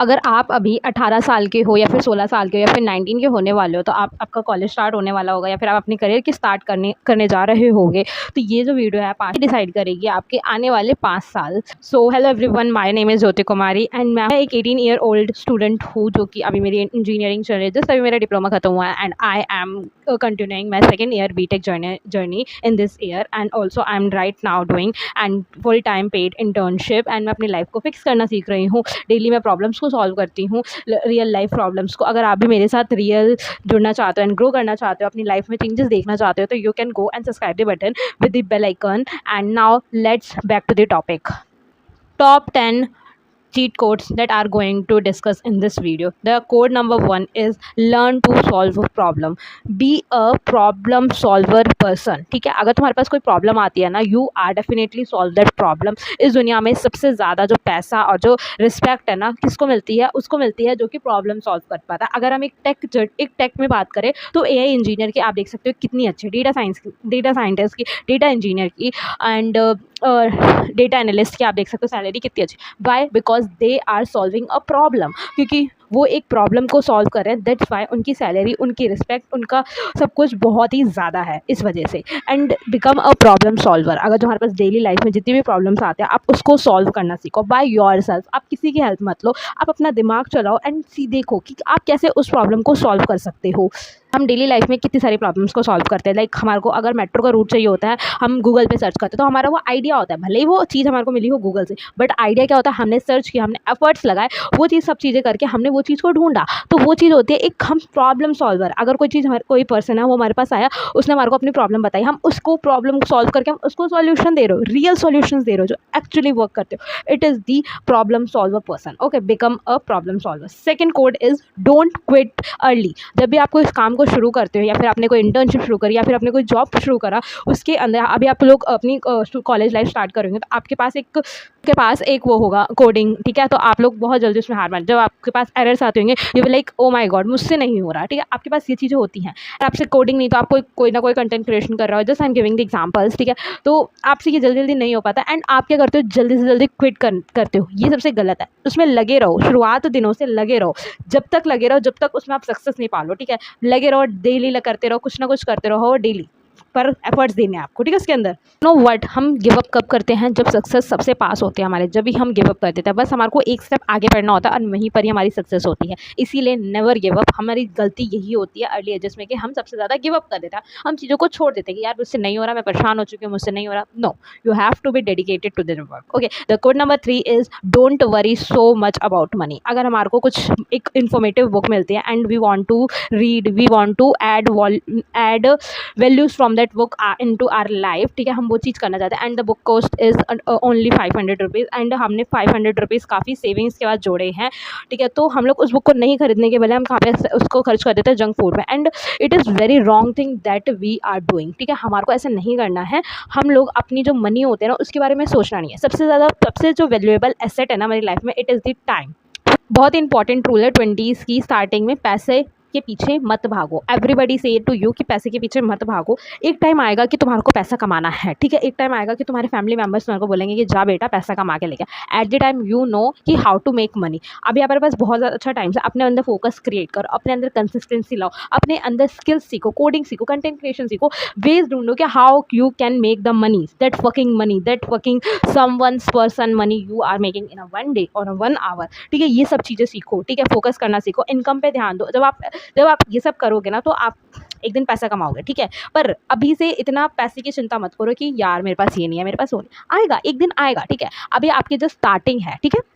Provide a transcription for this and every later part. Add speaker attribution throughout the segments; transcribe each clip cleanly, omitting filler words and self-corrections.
Speaker 1: अगर आप अभी 18 साल के हो या फिर 16 साल के हो या फिर 19 के होने वाले हो, तो आपका कॉलेज स्टार्ट होने वाला होगा या फिर आप अपनी करियर की स्टार्ट करने जा रहे होगे, तो ये जो वीडियो है 5 डिसाइड करेगी आपके आने वाले 5 साल। So hello everyone, my name is Jyoti Kumari and मैं एक 18 ईयर ओल्ड स्टूडेंट हूँ जो कि अभी मेरी इंजीनियरिंग चल रही है। जस्ट अभी मेरा डिप्लोमा खत्म हुआ है and I am continuing my second year BTech journey in this year and also I am right now doing and full time paid internship and मैं अपनी लाइफ को फिक्स करना सीख रही हूँ। डेली मैं प्रॉब्लम्स को सॉल्व करती हूँ, रियल लाइफ प्रॉब्लम्स को। अगर आप भी मेरे साथ रियल जुड़ना चाहते हो एंड ग्रो करना चाहते हो, अपनी लाइफ में चेंजेस देखना चाहते हो, तो you can go and subscribe the button with the bell icon. And now let's back to the topic. Top 10 cheat codes that are going to discuss in this video. The code number 1 is learn to solve a problem. Be a problem solver person. ठीक है, अगर तुम्हारे पास कोई problem आती है ना, you are definitely solve that problem. इस दुनिया में सबसे ज़्यादा जो पैसा और जो रिस्पेक्ट है ना, किसको मिलती है? उसको मिलती है जो कि प्रॉब्लम सॉल्व कर पाता है। अगर हम एक टेक में बात करें तो एआई इंजीनियर की आप देख सकते हो कितनी अच्छी, डेटा साइंटिस्ट की, डेटा इंजीनियर की एंड डेटा एनालिस्ट की आप देख सकते हो सैलरी कितनी अच्छी। Why? Because they are solving a problem, क्योंकि वो एक प्रॉब्लम को सॉल्व कर रहे हैं। दैट्स वाई उनकी सैलरी, उनकी रिस्पेक्ट, उनका सब कुछ बहुत ही ज़्यादा है इस वजह से। And become a problem solver. अगर तुम्हारे पास डेली लाइफ में जितनी भी प्रॉब्लम्स आते हैं, आप उसको सॉल्व करना सीखो बाय योर सेल्फ। आप किसी की हेल्प मत लो, आप अपना दिमाग चलाओ एंड देखो कि आप कैसे उस प्रॉब्लम को सॉल्व कर सकते हो। हम डेली लाइफ में कितनी सारी प्रॉब्लम्स को सॉल्व करते हैं। लाइक हमारे को अगर मेट्रो का रूट चाहिए होता है, हम गूगल पे सर्च करते हैं, तो हमारा वो आइडिया होता है, भले ही वो चीज़ हमारे को मिली हो गूगल से, बट आइडिया क्या होता है? हमने सर्च किया, हमने एफर्ट्स लगाए, वो चीज़ सब चीज़ें करके हमने वो चीज़ को ढूंढा, तो वो चीज़ होती है एक हम प्रॉब्लम सॉल्वर। अगर कोई चीज़ कोई पर्सन है वो हमारे पास आया, उसने हमारे को अपनी प्रॉब्लम बताई, हम उसको प्रॉब्लम को सॉल्व करके हम उसको सॉल्यूशन दे रहे हो, रियल सॉल्यूशंस दे रहे हो जो एक्चुअली वर्क करते हो। It is the problem solver person. Okay, become a problem solver. Second code is don't quit early. जब भी आपको इस काम को शुरू करते हो या फिर आपने कोई इंटर्नशिप शुरू करी या फिर आपने कोई जॉब शुरू करा, उसके अंदर अभी आप लोग अपनी कॉलेज लाइफ स्टार्ट करेंगे, तो आपके पास एक वो होगा कोडिंग, ठीक है? तो आप लोग बहुत जल्दी उसमें हार मान, जब आपके पास एरर्स आते होंगे, you will like oh my God मुझसे नहीं हो रहा, ठीक है? आपके पास ये चीज़ें होती हैं। आपसे कोडिंग नहीं तो आप कोई ना कोई कंटेंट क्रिएशन कर रहा हो, just I am giving the examples, ठीक है? तो आपसे ये जल्दी नहीं हो पाता एंड आप क्या करते हो? जल्दी से जल्दी क्विट करते हो। ये सबसे गलत है। उसमें लगे रहो, शुरुआत दिनों से लगे रहो, जब तक लगे रहो, जब तक उसमें आप सक्सेस नहीं पालो, ठीक है? लगे रहो, डेली करते रहो, कुछ ना कुछ करते रहो डेली, पर एफर्ट्स देने आपको, ठीक है? इसके अंदर नो व्हाट, हम गिव अप कब करते हैं? जब सक्सेस सबसे पास होते हैं हमारे, जब भी हम गिव अप कर देते हैं। बस हमारे को एक स्टेप आगे बढ़ना होता है और वहीं पर ही हमारी सक्सेस होती है। इसीलिए नेवर गिव अप। हमारी गलती यही होती है अर्ली एजेस में कि हम सबसे ज़्यादा गिव अप कर देते हैं, हम चीज़ों को छोड़ देते हैं कि यार मुझसे नहीं हो रहा, मैं परेशान हो चुकी हूँ, मुझसे नहीं हो रहा। No, you have to be dedicated to this work. Okay, the code number 3 is don't worry so much about money. अगर हमारे को कुछ एक इन्फॉर्मेटिव बुक मिलती है and we want to read, we want to add values from that book into our life, ठीक है? हम वो चीज़ करना चाहते हैं and the book cost is only 500 rupees and हमने 500 रुपीज़ काफ़ी सेविंग्स के बाद जोड़े हैं, ठीक है? तो हम लोग उस बुक को नहीं खरीदने के बजाय हम कहाँ पे उसको खर्च कर देते हैं? जंक फूड में। And it is very wrong thing that we are doing, ठीक है? हमारे को ऐसा नहीं करना है। हम लोग अपनी जो मनी होते हैं ना, उसके बारे में सोचना नहीं है। सबसे जो वैल्यूएबल एसेट है ना हमारी लाइफ में, इट इज़ द टाइम। बहुत इंपॉर्टेंट रूल है 20s की स्टार्टिंग में, पैसे के पीछे मत भागो। एवरीबडी से टू यू कि पैसे के पीछे मत भागो। एक टाइम आएगा कि तुम्हारे को पैसा कमाना है, ठीक है? एक टाइम आएगा कि तुम्हारे फैमिली मेम्बर्स तुम्हारे को बोलेंगे कि जा बेटा पैसा कमा के लेके। At the time you know कि हाउ टू मेक मनी। अभी हमारे पास बहुत ज़्यादा अच्छा टाइम है, अपने अंदर फोकस क्रिएट करो, अपने अंदर कंसिस्टेंसी लाओ, अपने अंदर स्किल्स सीखो, कोडिंग सीखो, कंटेंट क्रिएशन सीखो, वेज ढूंढो कि how you can make the money, that fucking someone's person money you are making in a 1 day और 1 आवर, ठीक है? ये सब चीज़ें सीखो, ठीक है? फोकस करना सीखो, इनकम पे ध्यान दो। जब आप ये सब करोगे ना, तो आप एक दिन पैसा कमाओगे, ठीक है? पर अभी से इतना पैसे की चिंता मत करो कि यार मेरे पास ये नहीं है, मेरे पास वो नहीं। आएगा, एक दिन आएगा, ठीक है? अभी आपकी जो स्टार्टिंग है, ठीक है?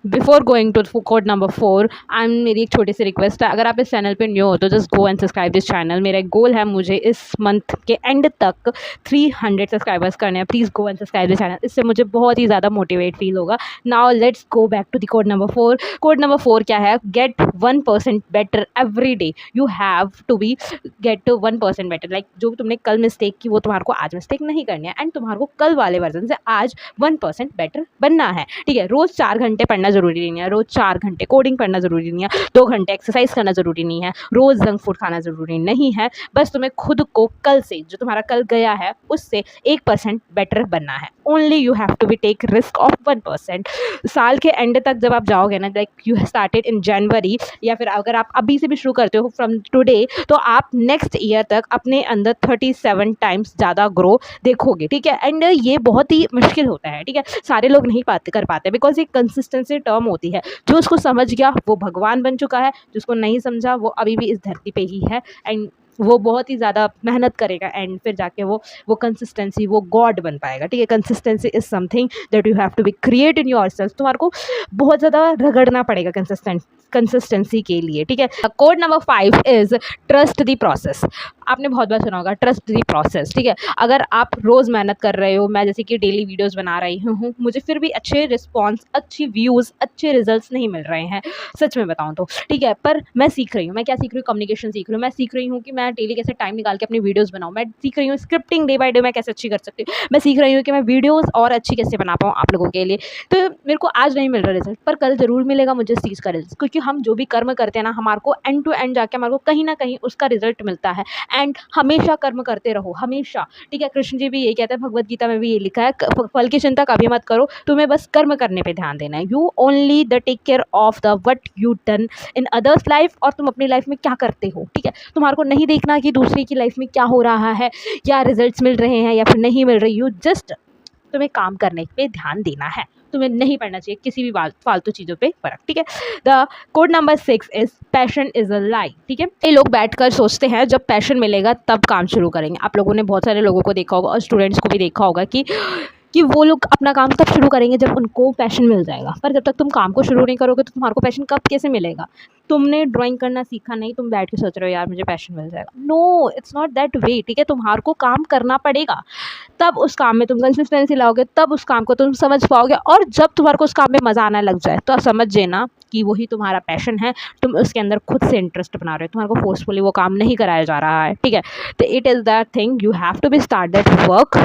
Speaker 1: Before going to code number 4, मेरी एक छोटी सी रिक्वेस्ट है, अगर आप इस चैनल पे न्यू हो तो just go and subscribe this channel. मेरा एक गोल है, मुझे इस मंथ के एंड तक 300 सब्सक्राइबर्स करने हैं। Please go and subscribe this channel, इससे मुझे बहुत ही ज़्यादा मोटिवेट फील होगा। Now let's go back to the code number 4। कोड नंबर 4 क्या है? Get 1% better every day. You have to be get 1% better. Like जो तुमने कल मिस्टेक की, वो तुम्हारे को आज मिस्टेक नहीं करनी है एंड तुम्हारे को कल वाले वर्जन से आज 1% बेटर बनना है, ठीक है? रोज़ 4 घंटे पढ़ना ज़रूरी नहीं है, रोज़ 4 घंटे कोडिंग पढ़ना ज़रूरी नहीं है, 2 घंटे एक्सरसाइज करना ज़रूरी नहीं है, रोज़ जंक फूड खाना ज़रूरी नहीं है। बस तुम्हें खुद को कल से, जो तुम्हारा कल गया है, उससे 1% बेटर बनना है। Only you have to be take risk of 1%। साल के एंड तक जब आप जाओगे ना, like you started in January, या फिर अगर आप अभी से भी शुरू करते हो फ्रॉम टुडे, तो आप नेक्स्ट ईयर तक अपने अंदर 37 टाइम्स ज़्यादा ग्रो देखोगे, ठीक है। एंड ये बहुत ही मुश्किल होता है, ठीक है, सारे लोग नहीं कर पाते, बिकॉज ये कंसिस्टेंसी टर्म होती है। जो उसको समझ गया वो भगवान बन चुका है, जिसको नहीं समझा वो अभी भी इस धरती पे ही है, एंड वो बहुत ही ज़्यादा मेहनत करेगा, एंड फिर जाके वो कंसिस्टेंसी, वो गॉड बन पाएगा, ठीक है। Consistency is something that you have to be create in yourself. तुम्हारे को बहुत ज़्यादा रगड़ना पड़ेगा कंसिस्टेंसी के लिए, ठीक है। Code number 5 is trust the process. आपने बहुत बार सुना होगा ट्रस्ट द प्रोसेस, ठीक है। अगर आप रोज़ मेहनत कर रहे हो, मैं जैसे कि डेली वीडियोस बना रही हूँ, मुझे फिर भी अच्छे रिस्पॉन्स, अच्छी व्यूज़, अच्छे रिजल्ट्स नहीं मिल रहे हैं, सच में बताऊँ तो, ठीक है। पर मैं सीख रही हूँ। मैं क्या सीख रही हूँ? कम्युनिकेशन सीख रही हूँ। मैं सीख रही हूँ कि मैं डेली कैसे टाइम निकाल के अपनी वीडियोज़ बनाऊँ। मैं सीख रही हूँ स्क्रिप्टिंग डे बाय डे मैं कैसे अच्छी कर सकती हूँ। मैं सीख रही हूँ कि मैं वीडियोज़ और अच्छी कैसे बना पाऊँ आप लोगों के लिए। तो मेरे को आज नहीं मिल रहा रिजल्ट, पर कल ज़रूर मिलेगा मुझे इस चीज़ का रिजल्ट, क्योंकि हम जो भी कर्म करते हैं ना, हमारे को एंड टू एंड जाके हमारे को कहीं ना कहीं उसका रिजल्ट मिलता है। एंड हमेशा कर्म करते रहो, हमेशा, ठीक है। कृष्ण जी भी यही कहते हैं, भगवत गीता में भी ये लिखा है, फल की चिंता कभी मत करो, तुम्हें बस कर्म करने पे ध्यान देना है। You only the take care of the what you done in others life, और तुम अपनी लाइफ में क्या करते हो, ठीक है। तुम्हारे को नहीं देखना कि दूसरे की लाइफ में क्या हो रहा है, या रिजल्ट्स मिल रहे हैं या फिर नहीं मिल रही। यू जस्ट, तुम्हें काम करने पे ध्यान देना है, तुम्हें नहीं पड़ना चाहिए किसी भी फालतू चीज़ों पे फर्क, ठीक है। The code number 6 is passion is a lie, ठीक है। ये लोग बैठकर सोचते हैं जब पैशन मिलेगा तब काम शुरू करेंगे। आप लोगों ने बहुत सारे लोगों को देखा होगा और स्टूडेंट्स को भी देखा होगा कि वो लोग अपना काम तब शुरू करेंगे जब उनको पैशन मिल जाएगा। पर जब तक तुम काम को शुरू नहीं करोगे तो तुम्हारे को पैशन कब कैसे मिलेगा? तुमने ड्राइंग करना सीखा नहीं, तुम बैठ के सोच रहे हो यार मुझे पैशन मिल जाएगा। No, it's not that way, ठीक है। तुम्हारे को काम करना पड़ेगा, तब उस काम में तुम कंसिस्टेंसी लाओगे, तब उस काम को तुम समझ पाओगे, और जब तुम्हारे को उस काम में मज़ा आने लग जाए तो समझ लेना कि वही तुम्हारा पैशन है। तुम उसके अंदर खुद से इंटरेस्ट बना रहे हो, तुम्हारे को फोर्सफुली वो काम नहीं कराया जा रहा है, ठीक है। तो it is that thing, you have to be start that work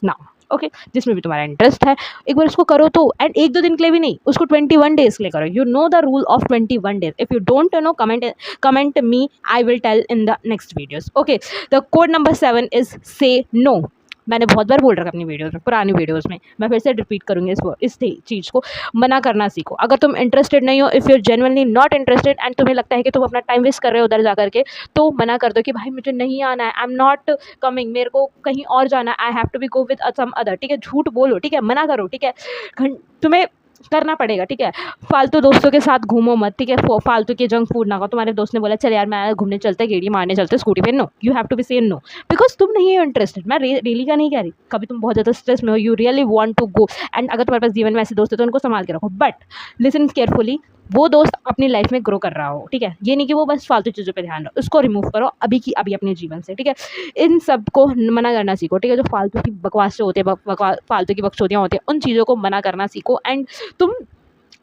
Speaker 1: now, okay. जिसमें भी तुम्हारा इंटरेस्ट है एक बार उसको करो तो, एंड 1-2 दिन के लिए भी नहीं, उसको 21 डेज के लिए करो। You know the rule of 21 days. If you don't know, comment me, I will tell in the next videos, okay. The code number 7 is say no. मैंने बहुत बार बोल रखा अपनी वीडियोस में, पुरानी वीडियोस में, मैं फिर से रिपीट करूँगी इस चीज़ को। मना करना सीखो। अगर तुम इंटरेस्टेड नहीं हो, if you genuinely not interested, and तुम्हें लगता है कि तुम अपना टाइम वेस्ट कर रहे हो उधर जा करके, तो मना कर दो कि भाई मुझे नहीं आना है, आई एम नॉट कमिंग, मेरे को कहीं और जाना है, I have to be go with some other, ठीक है। झूठ बोलो, ठीक है, मना करो, ठीक है। तुम्हें करना पड़ेगा, ठीक है। फालतू दोस्तों के साथ घूमो मत, ठीक है। फालतू के जंक फूड ना खाओ। तुम्हारे दोस्त ने बोला चल यार मैं घूमने चलते, गेड़ी मारने चलते स्कूटी पे, no, you have to be say no, because तुम नहीं हो इंटरेस्टेड। मैं डेली का नहीं कह रही, कभी तुम बहुत ज़्यादा स्ट्रेस में हो, you really want to go, and अगर तुम्हारे पास जीवन में ऐसे दोस्त है तो उनको संभाल के रखो, बट लिसन केयरफुली। वो दोस्त अपनी लाइफ में ग्रो कर रहा हो, ठीक है। ये नहीं कि वो बस फालतू चीज़ों पे ध्यान रहो, उसको रिमूव करो अभी की अभी अपने जीवन से, ठीक है। इन सब को मना करना सीखो, ठीक है। जो फालतू की बकवास होते हैं, फालतू की बकचोदियाँ होती हैं, उन चीज़ों को मना करना सीखो, एंड तुम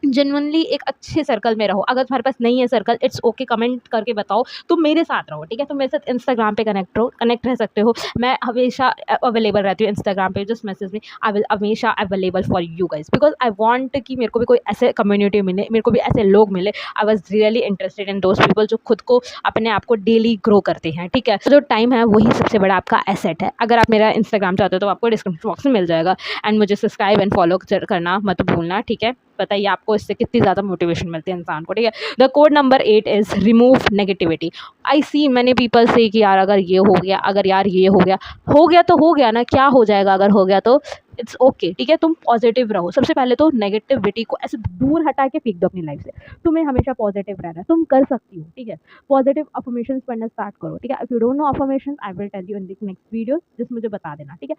Speaker 1: जेन्युइनली एक अच्छे सर्कल में रहो। अगर तुम्हारे पास नहीं है सर्कल, इट्स ओके, कमेंट करके बताओ, तुम मेरे साथ रहो, ठीक है। तुम मेरे साथ इंस्टाग्राम पे कनेक्ट रह सकते हो। मैं हमेशा अवेलेबल रहती हूँ इंस्टाग्राम पे, जस्ट मैसेज में, आई विल हमेशा available for you guys, because I want कि मेरे को भी कोई ऐसे कम्युनिटी मिले, मेरे को भी ऐसे लोग मिले। I was really interested in those people जो खुद को, अपने आप को डेली ग्रो करते हैं, ठीक है। तो जो टाइम है वही सबसे बड़ा आपका एसेट है। अगर आप मेरा इंस्टाग्राम चाहते हो तो आपको डिस्क्रिप्शन बॉक्स में मिल जाएगा, एंड मुझे सब्सक्राइब एंड फॉलो करना मत भूलना, ठीक है। बताइए आपको इससे कितनी ज़्यादा मोटिवेशन मिलती है इंसान को, ठीक है। The code number 8 is remove negativity. I see many people से कि यार अगर ये हो गया, अगर यार ये हो गया तो हो गया ना, क्या हो जाएगा अगर हो गया तो, इट्स ओके, ठीक है। तुम पॉजिटिव रहो। सबसे पहले तो नेगेटिविटी को ऐसे दूर हटा के फेंक दो अपनी लाइफ से। तुम्हें हमेशा पॉजिटिव रहना है, तुम कर सकती हो, ठीक है। पॉजिटिव अफर्मेशंस पढ़ना स्टार्ट करो, ठीक है। If you don't know affirmations, I will tell you in the next video, जिस मुझे बता देना, ठीक है।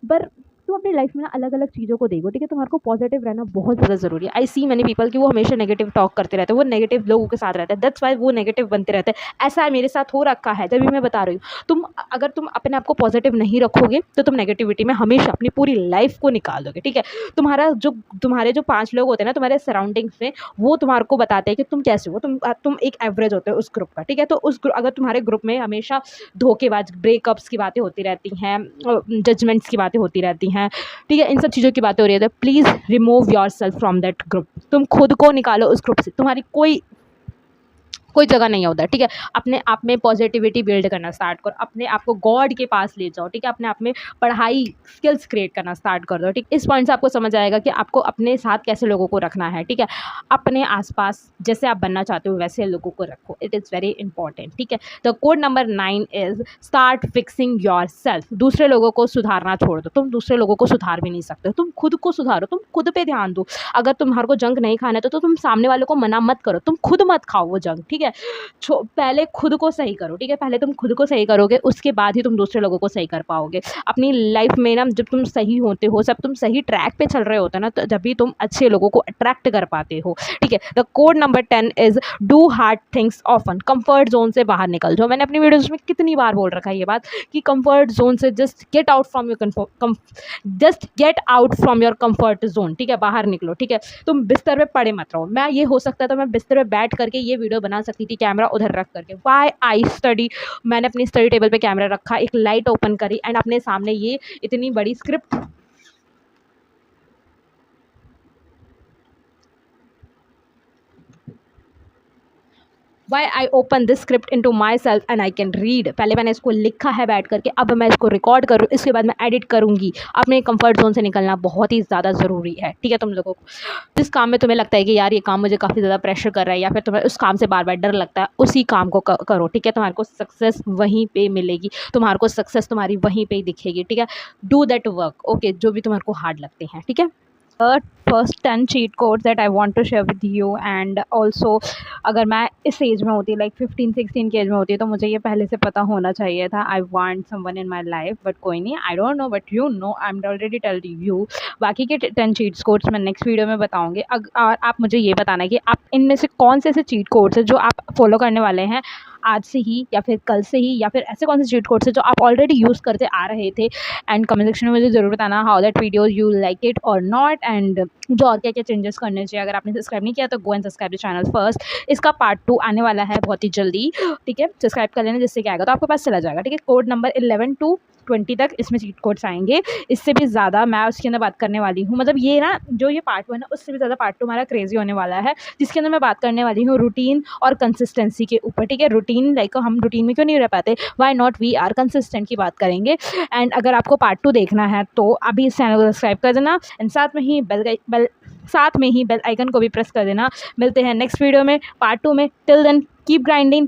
Speaker 1: पर तुम अपनी लाइफ में ना अलग अलग चीज़ों को देखो, ठीक है। तुम्हारे को पॉजिटिव रहना बहुत ज़्यादा ज़रूरी है। आई सी मैनी पीपल कि वो हमेशा नेगेटिव टॉक करते रहते हैं, वो नेगेटिव लोगों के साथ रहते हैं, दैट्स वाई वो नेगेटिव बनते रहते हैं। ऐसा है, मेरे साथ हो रखा है, जब भी मैं बता रही हूँ। अगर तुम अपने आप को पॉजिटिव नहीं रखोगे तो तुम नेगेटिविटी में हमेशा अपनी पूरी लाइफ को निकाल दोगे, ठीक है। तुम्हारे जो 5 लोग होते हैं ना तुम्हारे सराउंडिंग्स में, वो तुम्हारे को बताते हैं कि तुम कैसे हो। तुम एक एवरेज होते हो उस ग्रुप का, ठीक है। तो अगर तुम्हारे ग्रुप में हमेशा धोखेबाज, ब्रेकअप्स की बातें होती रहती हैं, जजमेंट्स की बातें होती रहती हैं, हैं, ठीक है, इन सब चीज़ों की बातें हो रही है, तो please remove your self from that group. तुम खुद को निकालो उस ग्रुप से, तुम्हारी कोई जगह नहीं है उधर, ठीक है। अपने आप में पॉजिटिविटी बिल्ड करना स्टार्ट करो, अपने आप को गॉड के पास ले जाओ, ठीक है। अपने आप में पढ़ाई स्किल्स क्रिएट करना स्टार्ट कर दो, ठीक। इस पॉइंट से आपको समझ आएगा कि आपको अपने साथ कैसे लोगों को रखना है, ठीक है। अपने आसपास जैसे आप बनना चाहते हो वैसे लोगों को रखो, इट इज़ वेरी इंपॉर्टेंट, ठीक है। तो code number 9 is start fixing your self. दूसरे लोगों को सुधारना छोड़ दो, तुम दूसरे लोगों को सुधार भी नहीं सकते, तुम खुद को सुधारो, तुम खुद पे ध्यान दो। अगर तुम्हारे को जंक नहीं खाना है तो तुम सामने वाले को मना मत करो, तुम खुद मत खाओ वो जंक, ठीक है। पहले खुद को सही करो, ठीक है। पहले तुम खुद को सही करोगे, उसके बाद ही तुम दूसरे लोगों को सही कर पाओगे अपनी लाइफ में ना। जब तुम सही होते हो, सब तुम सही ट्रैक पे चल रहे होते हो ना, तो जब भी तुम अच्छे लोगों को अट्रैक्ट कर पाते हो, ठीक है। The code number 10 is do hard things often. Comfort zone से बाहर निकल जाओ। मैंने अपनी वीडियोज में कितनी बार बोल रखा है ये बात कि कंफर्ट जोन से just get out from your comfort zone, ठीक है। बाहर निकलो, ठीक है। तुम बिस्तर पे पड़े मत रहो। मैं ये हो सकता था मैं बिस्तर पे बैठ करके ये वीडियो बना सकती थी, कैमरा उधर रख करके। वाई आई स्टडी, मैंने अपनी स्टडी टेबल पे कैमरा रखा, एक लाइट ओपन करी एंड अपने सामने ये इतनी बड़ी script why I open this script into myself and I can read. पहले मैंने इसको लिखा है बैठ करके, अब मैं इसको रिकॉर्ड करूँ, इसके बाद मैं एडिट करूँगी। अपने कंफर्ट जोन से निकलना बहुत ही ज़्यादा ज़रूरी है, ठीक है। तुम लोगों को जिस काम में तुम्हें लगता है कि यार ये काम मुझे काफ़ी ज़्यादा प्रेशर कर रहा है, या फिर तुम्हें उस काम से बार बार डर लगता है, उसी काम को करो, ठीक है। तुम्हारे को सक्सेस वहीं पे मिलेगी, तुम्हारे को सक्सेस तुम्हारी वहीं पे ही दिखेगी, ठीक है। डू दैट वर्क, ओके, जो भी तुम्हारे को हार्ड लगते हैं, ठीक है। First 10 cheat codes that I want to share with you. And also अगर मैं इस एज में होती, लाइक 15-16 की एज में होती, तो मुझे ये पहले से पता होना चाहिए था। I want someone in my life, but कोई नहीं, I don't know, but you know, I am already telling you. बाकी के 10 चीट कोड्स मैं नेक्स्ट वीडियो में बताऊँगी। और आप मुझे ये बताना है कि आप इनमें से कौन से ऐसे चीट कोड्स हैं जो आप फॉलो करने वाले हैं आज से ही, या फिर कल से ही, या फिर ऐसे कौन से चीट कोड्स हैं जो आप ऑलरेडी यूज़ करते आ रहे थे। एंड कमेंट सेक्शन में मुझे ज़रूर बताना how that video you like it और नॉट, एंड जो और क्या-क्या चेंजेस करने चाहिए। अगर आपने सब्सक्राइब नहीं किया तो गो and subscribe the channel first. इसका पार्ट 2 आने वाला है बहुत ही जल्दी, ठीक है। सब्सक्राइब कर लेना, जिससे क्या आएगा तो आपके पास चला जाएगा, ठीक है। कोड नंबर 11 to 20 तक इसमें चीट कोड्स आएंगे। इससे भी ज़्यादा मैं उसके अंदर बात करने वाली हूँ, मतलब ये ना जो ये पार्ट 1 है उससे भी ज़्यादा पार्ट 2 हमारा क्रेजी होने वाला है, जिसके अंदर मैं बात करने वाली हूँ रूटीन और कंसिस्टेंसी के ऊपर, ठीक है। रूटीन लाइक हम रूटीन में क्यों नहीं रह पाते, why not we are consistent की बात करेंगे। एंड अगर आपको पार्ट 2 देखना है तो अभी इस चैनल को सब्सक्राइब कर देना, एंड साथ में ही बेल आइकन को भी प्रेस कर देना। मिलते हैं नेक्स्ट वीडियो में पार्ट 2 में। Till then keep grinding.